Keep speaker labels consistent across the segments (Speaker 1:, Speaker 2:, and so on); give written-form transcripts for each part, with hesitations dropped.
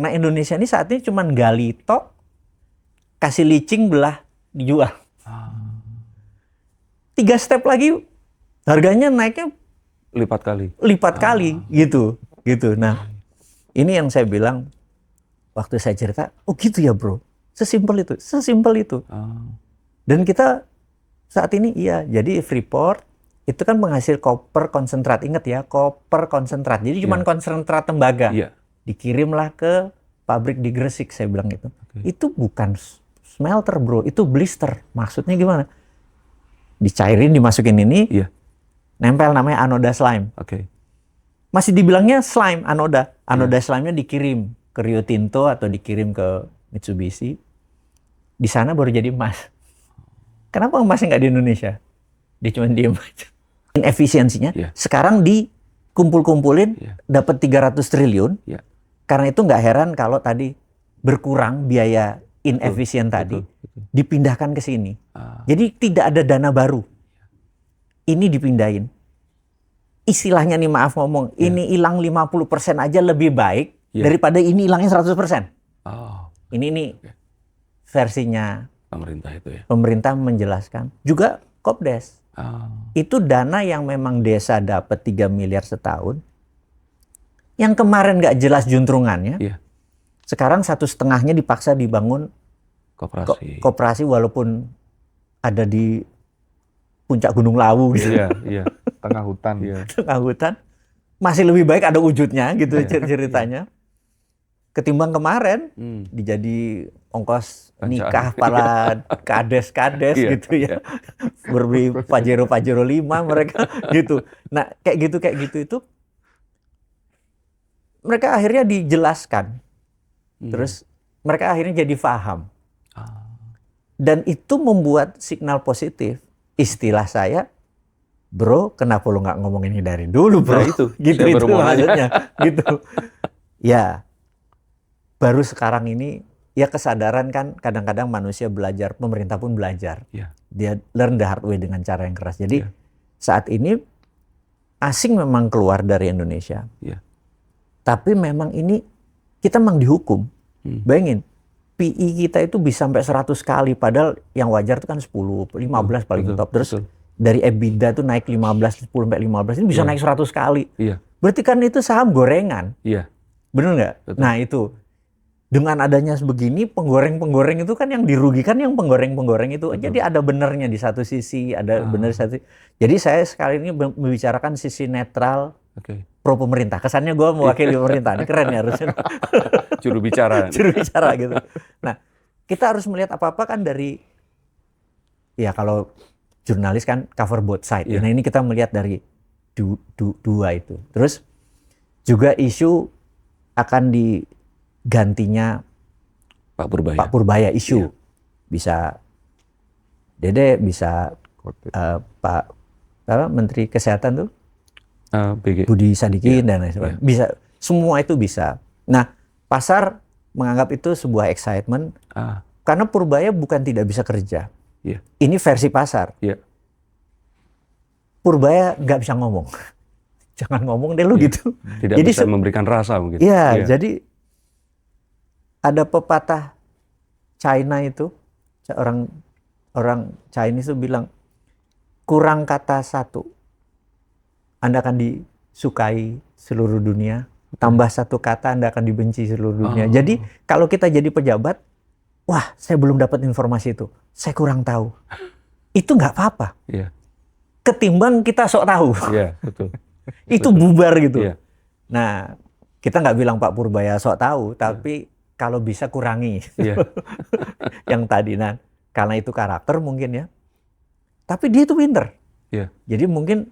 Speaker 1: Nah Indonesia ini saat ini cuma gali tok, kasih licing belah, dijual. 3 step lagi harganya naiknya
Speaker 2: lipat
Speaker 1: kali gitu. Nah ini yang saya bilang waktu saya cerita, oh gitu ya bro, sesimpel itu. Dan kita saat ini iya, jadi Freeport itu kan penghasil koper konsentrat. Ingat ya, koper konsentrat. Jadi cuma konsentrat tembaga. Dikirimlah ke pabrik di Gresik, saya bilang itu. Itu bukan smelter bro, itu blister. Maksudnya gimana? Dicairin, dimasukin ini, nempel namanya anoda slime. Masih dibilangnya slime, anoda. Anoda slime-nya dikirim ke Rio Tinto atau dikirim ke Mitsubishi. Di sana baru jadi emas. Kenapa emasnya nggak di Indonesia? Dia cuma diem aja. Efisiensinya sekarang dikumpul-kumpulin dapat 300 triliun. Karena itu nggak heran kalau tadi berkurang biaya inefisien tadi dipindahkan ke sini. Jadi tidak ada dana baru. Ini dipindahin. Istilahnya nih maaf ngomong, ini hilang 50% aja lebih baik daripada ini hilangnya 100%. Ini versinya
Speaker 2: pemerintah itu ya.
Speaker 1: Pemerintah menjelaskan. Juga Kopdes. Itu dana yang memang desa dapat 3 miliar setahun. Yang kemarin nggak jelas juntrungannya. Sekarang 1,5-nya dipaksa dibangun koperasi walaupun ada di puncak Gunung Lawu gitu.
Speaker 3: Iya, tengah hutan.
Speaker 1: Tengah hutan. Masih lebih baik ada wujudnya gitu ceritanya. Ketimbang kemarin dijadi ongkos nikah para kades gitu ya. Berbeli Pajero 5 mereka gitu. Nah, kayak gitu itu mereka akhirnya dijelaskan. Terus mereka akhirnya jadi paham. Dan itu membuat signal positif. Istilah saya, bro, kenapa lu nggak ngomongin ini dari dulu, bro?
Speaker 2: Nah, itu.
Speaker 1: Gitu itu maksudnya. Gitu. Ya, baru sekarang ini, ya kesadaran kan kadang-kadang manusia belajar, pemerintah pun belajar. Dia learn the hard way dengan cara yang keras. Jadi saat ini asing memang keluar dari Indonesia. Tapi memang ini kita memang dihukum. Bayangin, PI kita itu bisa sampai 100 kali, padahal yang wajar itu kan 10, 15 paling top. Terus dari EBITDA itu naik 15, 10 sampai 15, ini bisa naik 100 kali. Berarti kan itu saham gorengan. Bener nggak? Nah itu, dengan adanya sebegini, penggoreng-penggoreng itu kan yang dirugikan yang penggoreng-penggoreng itu. Jadi ada benernya di satu sisi, ada bener di satu sisi. Jadi saya sekali ini membicarakan sisi netral, pro pemerintah. Kesannya gue mewakili pemerintah. Ini keren ya harusnya.
Speaker 2: Juru bicara
Speaker 1: gitu. Nah, kita harus melihat apa-apa kan dari, ya kalau jurnalis kan cover both side. Nah ini kita melihat dari dua itu. Terus juga isu akan digantinya Pak Purbaya isu. Bisa Dede, bisa Pak Menteri Kesehatan tuh, Budi Sadikin dan lain sebagainya. Bisa, semua itu bisa. Nah, pasar menganggap itu sebuah excitement karena Purbaya bukan tidak bisa kerja. Ini versi pasar. Purbaya nggak bisa ngomong. Jangan ngomong deh lu gitu.
Speaker 2: Tidak jadi bisa memberikan rasa mungkin.
Speaker 1: Jadi ada pepatah China itu, orang Chinese itu bilang, kurang kata satu, Anda akan disukai seluruh dunia. Tambah satu kata, Anda akan dibenci seluruh dunia. Jadi kalau kita jadi pejabat, wah saya belum dapat informasi itu, saya kurang tahu. Itu nggak apa-apa. Ketimbang kita sok tahu.
Speaker 2: Betul.
Speaker 1: Itu bubar gitu. Nah, kita nggak bilang Pak Purbaya sok tahu, tapi kalau bisa kurangi. Yang tadi, nah, karena itu karakter mungkin ya. Tapi dia itu pinter. Jadi mungkin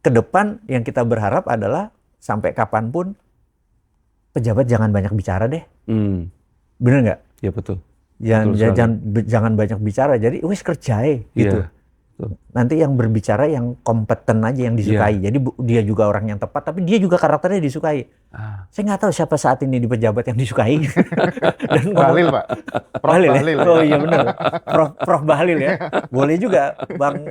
Speaker 1: ke depan yang kita berharap adalah sampai kapanpun pejabat jangan banyak bicara deh. Bener nggak?
Speaker 2: Betul.
Speaker 1: Jangan banyak bicara. Jadi wis kerjain gitu. Nanti yang berbicara yang kompeten aja, yang disukai. Jadi dia juga orang yang tepat, tapi dia juga karakternya disukai. Saya nggak tahu siapa saat ini di pejabat yang disukai. Dan
Speaker 3: Bahlil, Pak. Prof. Bahlil.
Speaker 1: Oh iya benar. Prof Bahlil ya. Boleh juga Bang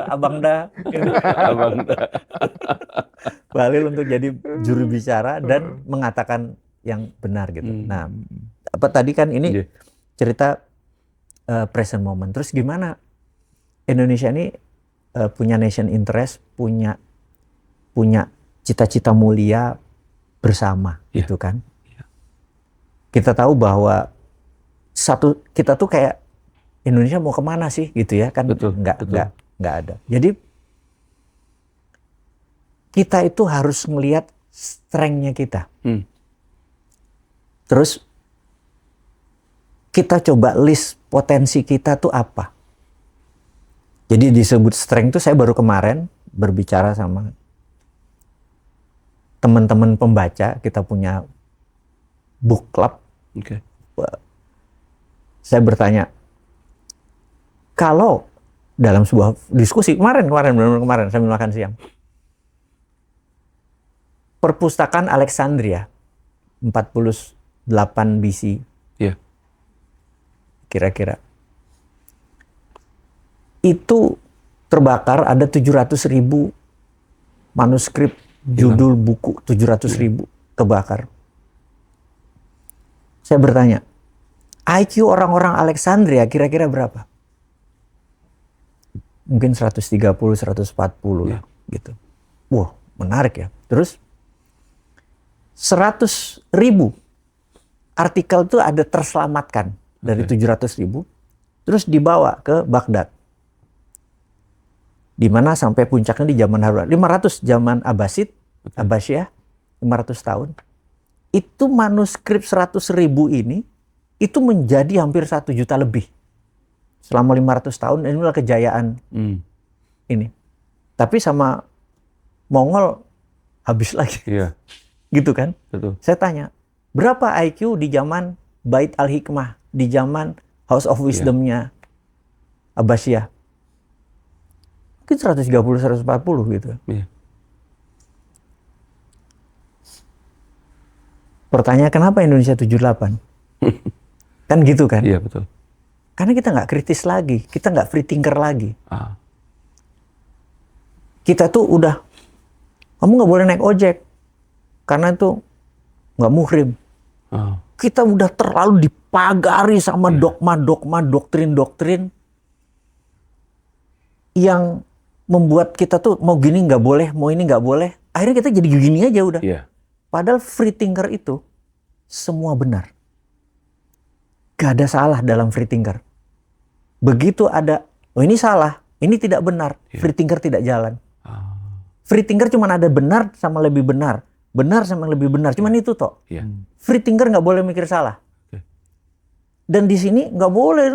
Speaker 1: Abang Da. Bahlil untuk jadi juru bicara dan mengatakan yang benar gitu. Nah, apa tadi kan ini cerita present moment. Terus gimana Indonesia ini punya nation interest, punya cita-cita mulia bersama, gitu kan? Kita tahu bahwa kita tuh kayak Indonesia mau kemana sih, gitu ya kan? Nggak ada. Jadi kita itu harus melihat strength-nya kita. Terus kita coba list potensi kita tuh apa. Jadi disebut strength itu saya baru kemarin berbicara sama teman-teman pembaca, kita punya book club. Saya bertanya, kalau dalam sebuah diskusi kemarin sambil makan siang, perpustakaan Alexandria 48 BC, kira-kira itu terbakar, ada 700.000 manuskrip judul buku, 700.000 kebakar. Saya bertanya, IQ orang-orang Alexandria kira-kira berapa? Mungkin 130, 140 lah, gitu. Wah, menarik ya. Terus 100.000 artikel itu ada terselamatkan dari 700.000, terus dibawa ke Baghdad. Di mana sampai puncaknya di zaman Harun 500 zaman Abbasiyah 500 tahun. Itu manuskrip 100.000 ini itu menjadi hampir 1 juta lebih selama 500 tahun. Inilah kejayaan ini. Tapi sama Mongol habis lagi. Gitu kan?
Speaker 2: Betul.
Speaker 1: Saya tanya, berapa IQ di zaman Bait al-Hikmah, di zaman House of Wisdom-nya Abbasiyah? Mungkin 130, 140 gitu. Pertanyaan, kenapa Indonesia 78? Kan gitu kan?
Speaker 2: Iya, betul.
Speaker 1: Karena kita nggak kritis lagi, kita nggak free thinker lagi. Kita tuh udah, kamu nggak boleh naik ojek, karena itu nggak muhrim. Kita udah terlalu dipagari sama dogma-dogma, doktrin-doktrin yang membuat kita tuh mau gini nggak boleh, mau ini nggak boleh. Akhirnya kita jadi gini aja udah. Padahal free thinker itu semua benar. Gak ada salah dalam free thinker. Begitu ada, oh ini salah, ini tidak benar, free thinker tidak jalan. Free thinker cuma ada benar sama lebih benar. Benar sama lebih benar, cuman itu toh. Free thinker nggak boleh mikir salah. Dan di sini nggak boleh,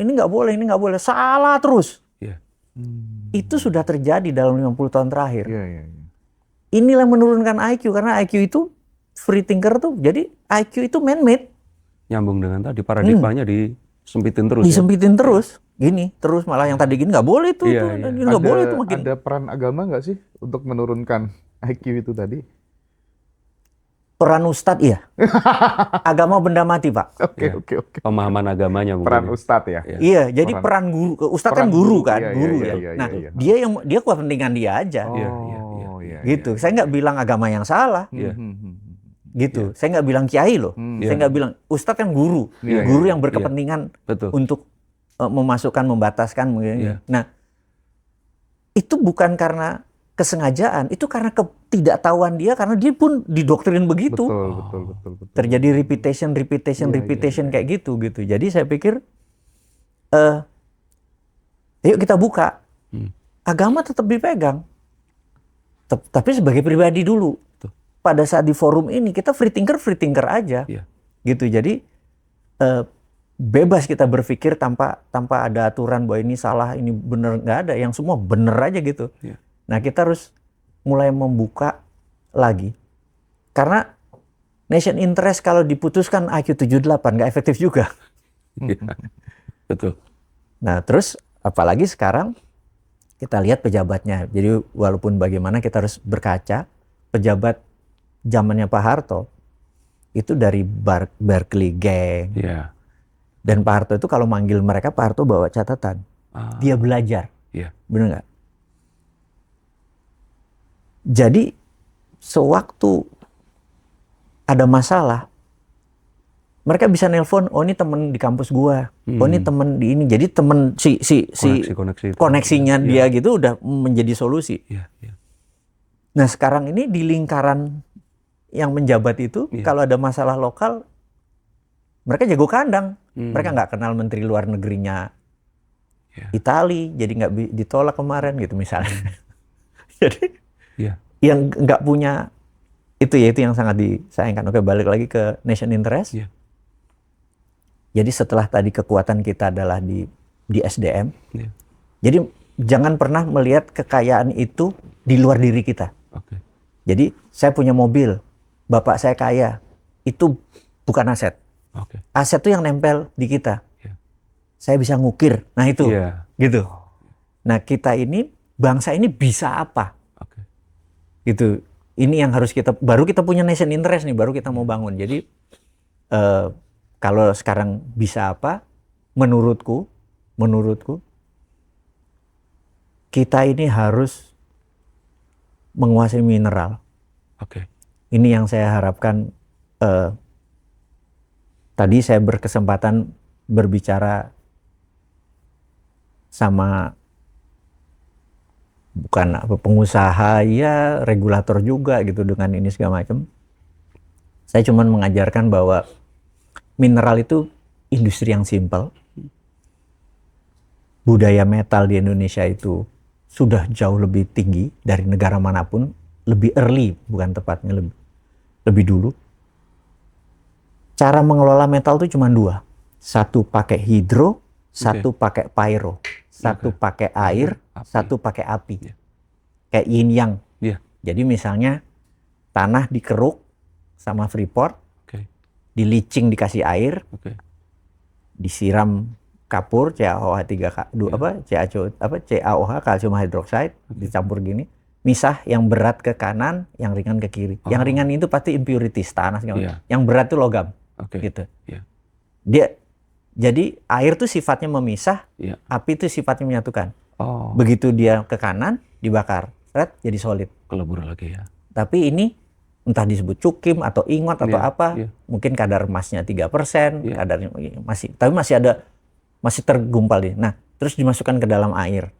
Speaker 1: ini nggak boleh, salah terus. Itu sudah terjadi dalam 50 tahun terakhir. Inilah menurunkan IQ, karena IQ itu free thinker tuh, jadi IQ itu man-made.
Speaker 2: Nyambung dengan tadi paradigmanya disempitin terus.
Speaker 1: Disempitin terus, gini terus malah yang tadi gini nggak boleh tuh, nggak boleh tuh makin.
Speaker 3: Ada peran agama nggak sih untuk menurunkan IQ itu tadi?
Speaker 1: Peran ustadz iya. Agama benda mati, Pak.
Speaker 3: Oke.
Speaker 2: Pemahaman agamanya mungkin.
Speaker 3: Peran ustadz ya.
Speaker 1: Iya, jadi peran guru. Ustadz kan guru kan, guru ya.
Speaker 3: Iya,
Speaker 1: Nah,
Speaker 3: iya.
Speaker 1: dia kepentingan dia aja. Gitu. Saya nggak bilang agama yang salah. Gitu. Saya nggak bilang kiai loh. Saya nggak bilang ustadz kan guru. Guru yang berkepentingan untuk memasukkan, membataskan. Nah, itu bukan karena kesengajaan, itu karena ketidaktahuan dia, karena dia pun didoktrin begitu.
Speaker 3: Betul.
Speaker 1: Terjadi repetition kayak gitu. Jadi saya pikir, yuk kita buka. Agama tetap dipegang, tapi sebagai pribadi dulu. Pada saat di forum ini kita free thinker aja, gitu. Jadi bebas kita berpikir tanpa ada aturan bahwa ini salah, ini benar, nggak ada. Yang semua benar aja gitu. Nah, kita harus mulai membuka lagi. Karena nation interest kalau diputuskan IQ 78 nggak efektif juga.
Speaker 2: Betul.
Speaker 1: Nah, terus apalagi sekarang kita lihat pejabatnya. Jadi walaupun bagaimana kita harus berkaca, pejabat zamannya Pak Harto itu dari Berkeley Gang. Dan Pak Harto itu kalau manggil mereka, Pak Harto bawa catatan. Dia belajar. Benar nggak? Jadi sewaktu ada masalah, mereka bisa nelpon, oh ini temen di kampus gua, oh ini temen di ini. Jadi temen
Speaker 2: Koneksi itu.
Speaker 1: koneksinya
Speaker 2: Iya.
Speaker 1: dia gitu udah menjadi solusi.
Speaker 2: Iya, iya.
Speaker 1: Nah sekarang ini di lingkaran yang menjabat itu,
Speaker 2: Iya.
Speaker 1: kalau ada masalah lokal, mereka jago kandang.
Speaker 2: Hmm.
Speaker 1: Mereka nggak kenal menteri luar negerinya
Speaker 2: Iya.
Speaker 1: Itali, jadi nggak ditolak kemarin gitu misalnya. Jadi
Speaker 2: Iya.
Speaker 1: yang nggak punya itu ya itu yang sangat disayangkan. Oke, balik lagi ke nation interest.
Speaker 2: Iya.
Speaker 1: Jadi setelah tadi kekuatan kita adalah di SDM,
Speaker 2: Iya.
Speaker 1: jadi jangan pernah melihat kekayaan itu di luar diri kita.
Speaker 2: Oke.
Speaker 1: Jadi saya punya mobil, bapak saya kaya, itu bukan aset.
Speaker 2: Oke.
Speaker 1: Aset itu yang nempel di kita.
Speaker 2: Iya.
Speaker 1: Saya bisa ngukir, nah itu,
Speaker 2: Iya.
Speaker 1: gitu. Nah kita ini, bangsa ini bisa apa?
Speaker 2: Oke.
Speaker 1: Gitu. Ini yang harus kita, baru kita punya nation interest nih, baru kita mau bangun. Jadi kalau sekarang bisa apa? Menurutku, kita ini harus menguasai mineral.
Speaker 2: Oke.
Speaker 1: Ini yang saya harapkan. Tadi saya berkesempatan berbicara sama bukan apa pengusaha ya, regulator juga gitu dengan ini segala macam. Saya cuma mengajarkan bahwa mineral itu industri yang simpel. Budaya metal di Indonesia itu sudah jauh lebih tinggi dari negara manapun, lebih early, bukan tepatnya lebih dulu. Cara mengelola metal itu cuma dua. Satu pakai hidro, satu pakai pyro. Satu pakai air,
Speaker 2: Api.
Speaker 1: satu pakai api.
Speaker 2: Iya.
Speaker 1: Kayak yin yang.
Speaker 2: Iya.
Speaker 1: Jadi misalnya tanah dikeruk sama Freeport,
Speaker 2: Oke.
Speaker 1: di leaching dikasih air,
Speaker 2: Oke.
Speaker 1: disiram kapur CaOH3 CaOH kalsium hydroxide dicampur gini, misah yang berat ke kanan, yang ringan ke kiri. Yang ringan itu pasti impurities tanah segala.
Speaker 2: Iya.
Speaker 1: Yang berat itu logam.
Speaker 2: Oke.
Speaker 1: Gitu.
Speaker 2: Iya.
Speaker 1: Jadi air tuh sifatnya memisah,
Speaker 2: Iya.
Speaker 1: api itu sifatnya menyatukan.
Speaker 2: Oh.
Speaker 1: Begitu dia ke kanan, dibakar, jadi solid.
Speaker 2: Kelebur lagi ya.
Speaker 1: Tapi ini entah disebut cukim atau ingot atau
Speaker 2: Iya,
Speaker 1: apa,
Speaker 2: iya.
Speaker 1: mungkin kadar emasnya 3%,
Speaker 2: Iya.
Speaker 1: kadarnya masih tergumpal nih. Nah, terus dimasukkan ke dalam air.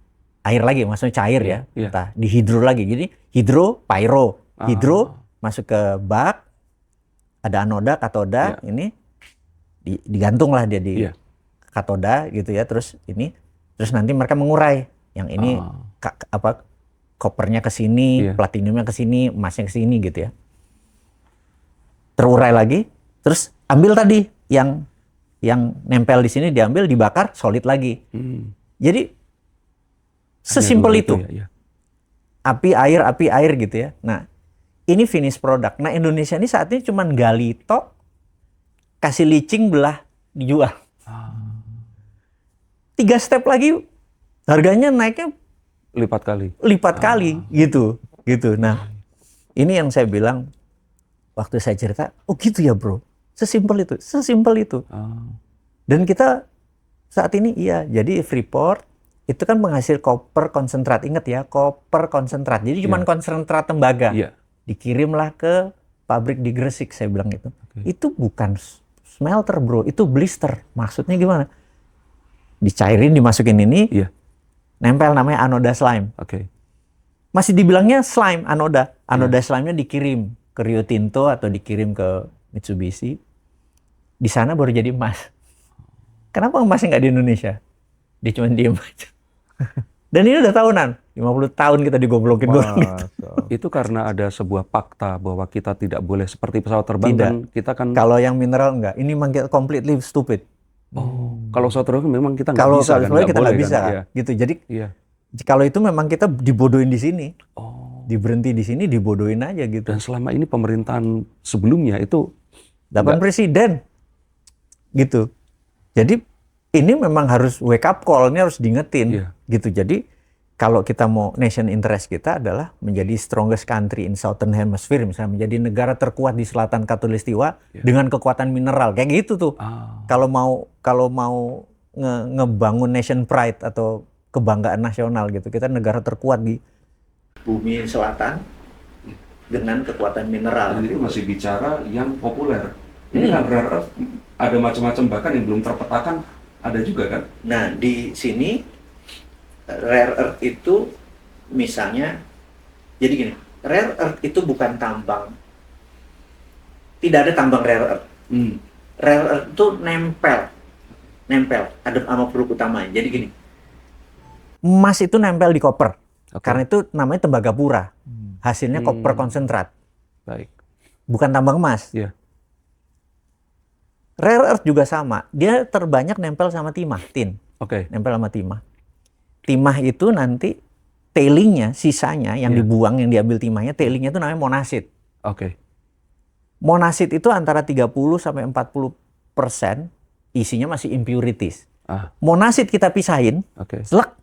Speaker 1: Air lagi, maksudnya cair ya.
Speaker 2: Iya.
Speaker 1: Entah di hidro lagi. Jadi hidro, pyro. Hidro masuk ke bak, ada anoda, katoda,
Speaker 2: Iya.
Speaker 1: ini digantung lah dia di
Speaker 2: Iya.
Speaker 1: katoda gitu ya. Terus nanti mereka mengurai. Yang ini kopernya ke sini,
Speaker 2: Iya.
Speaker 1: platinumnya ke sini, emasnya ke sini gitu ya. Terurai lagi, terus ambil tadi yang nempel di sini diambil, dibakar, solid lagi. Jadi sesimpel itu.
Speaker 2: Ya, ya.
Speaker 1: Api air gitu ya. Nah, ini finish product. Nah, Indonesia ini saat ini cuman gali tok, kasih leaching, belah, dijual. 3 step lagi harganya naiknya
Speaker 2: Lipat kali.
Speaker 1: gitu. Nah, ini yang saya bilang waktu saya cerita, oh gitu ya bro, sesimpel itu. Dan kita saat ini iya, jadi Freeport itu kan penghasil koper konsentrat, ingat ya, koper konsentrat. Jadi cuma konsentrat tembaga,
Speaker 2: Iya.
Speaker 1: dikirimlah ke pabrik di Gresik, saya bilang itu. Itu bukan smelter bro, itu blister. Maksudnya gimana? Dicairin, dimasukin ini,
Speaker 2: Iya.
Speaker 1: nempel namanya anoda slime.
Speaker 2: Oke.
Speaker 1: Masih dibilangnya slime, anoda. Anoda slime-nya dikirim ke Rio Tinto atau dikirim ke Mitsubishi. Di sana baru jadi emas. Kenapa emasnya nggak di Indonesia? Dia cuma diem aja. Dan ini udah tahunan. 50 tahun kita digoblokin.
Speaker 2: Itu karena ada sebuah fakta bahwa kita tidak boleh seperti pesawat terbang.
Speaker 1: Tidak.
Speaker 2: Dan kita kan...
Speaker 1: Kalau yang mineral enggak. Ini memang completely stupid.
Speaker 2: Kalau pesawat terbang memang kita nggak
Speaker 1: Kalau
Speaker 2: bisa kan?
Speaker 1: sebenarnya kita nggak bisa.
Speaker 2: Kan? Iya.
Speaker 1: Gitu. Jadi
Speaker 2: Iya.
Speaker 1: kalau itu memang kita dibodohin di sini.
Speaker 2: Oh.
Speaker 1: Diberhenti di sini, dibodohin aja gitu.
Speaker 2: Dan selama ini pemerintahan sebelumnya itu
Speaker 1: 8 presiden. Gitu. Jadi ini memang harus wake up call, ini harus diingetin.
Speaker 2: Iya.
Speaker 1: Gitu. Jadi kalau kita mau nation interest kita adalah menjadi strongest country in Southern Hemisphere, misalnya menjadi negara terkuat di selatan Khatulistiwa dengan kekuatan mineral. Kayak gitu tuh. Kalau mau ngebangun nation pride atau kebanggaan nasional gitu. Kita negara terkuat di bumi selatan dengan kekuatan mineral.
Speaker 2: Dan itu masih bicara yang populer. Ini kan rare earth ada macam-macam, bahkan yang belum terpetakan ada juga kan?
Speaker 1: Nah, di sini rare earth itu misalnya, jadi gini, rare earth itu bukan tambang. Tidak ada tambang rare earth. Rare earth itu nempel ada sama produk utamanya. Jadi gini, emas itu nempel di koper. Karena itu namanya tembagapura. Hasilnya koper konsentrat.
Speaker 2: Baik.
Speaker 1: Bukan tambang emas.
Speaker 2: Iya.
Speaker 1: Rare earth juga sama. Dia terbanyak nempel sama timah, tin.
Speaker 2: Oke.
Speaker 1: Nempel sama timah. Timah itu nanti tailingnya, sisanya yang dibuang, yang diambil timahnya, tailingnya itu namanya monasit.
Speaker 2: Oke.
Speaker 1: Monasit itu antara 30-40% isinya masih impurities. Monasit kita pisahin,
Speaker 2: Oke.
Speaker 1: selek.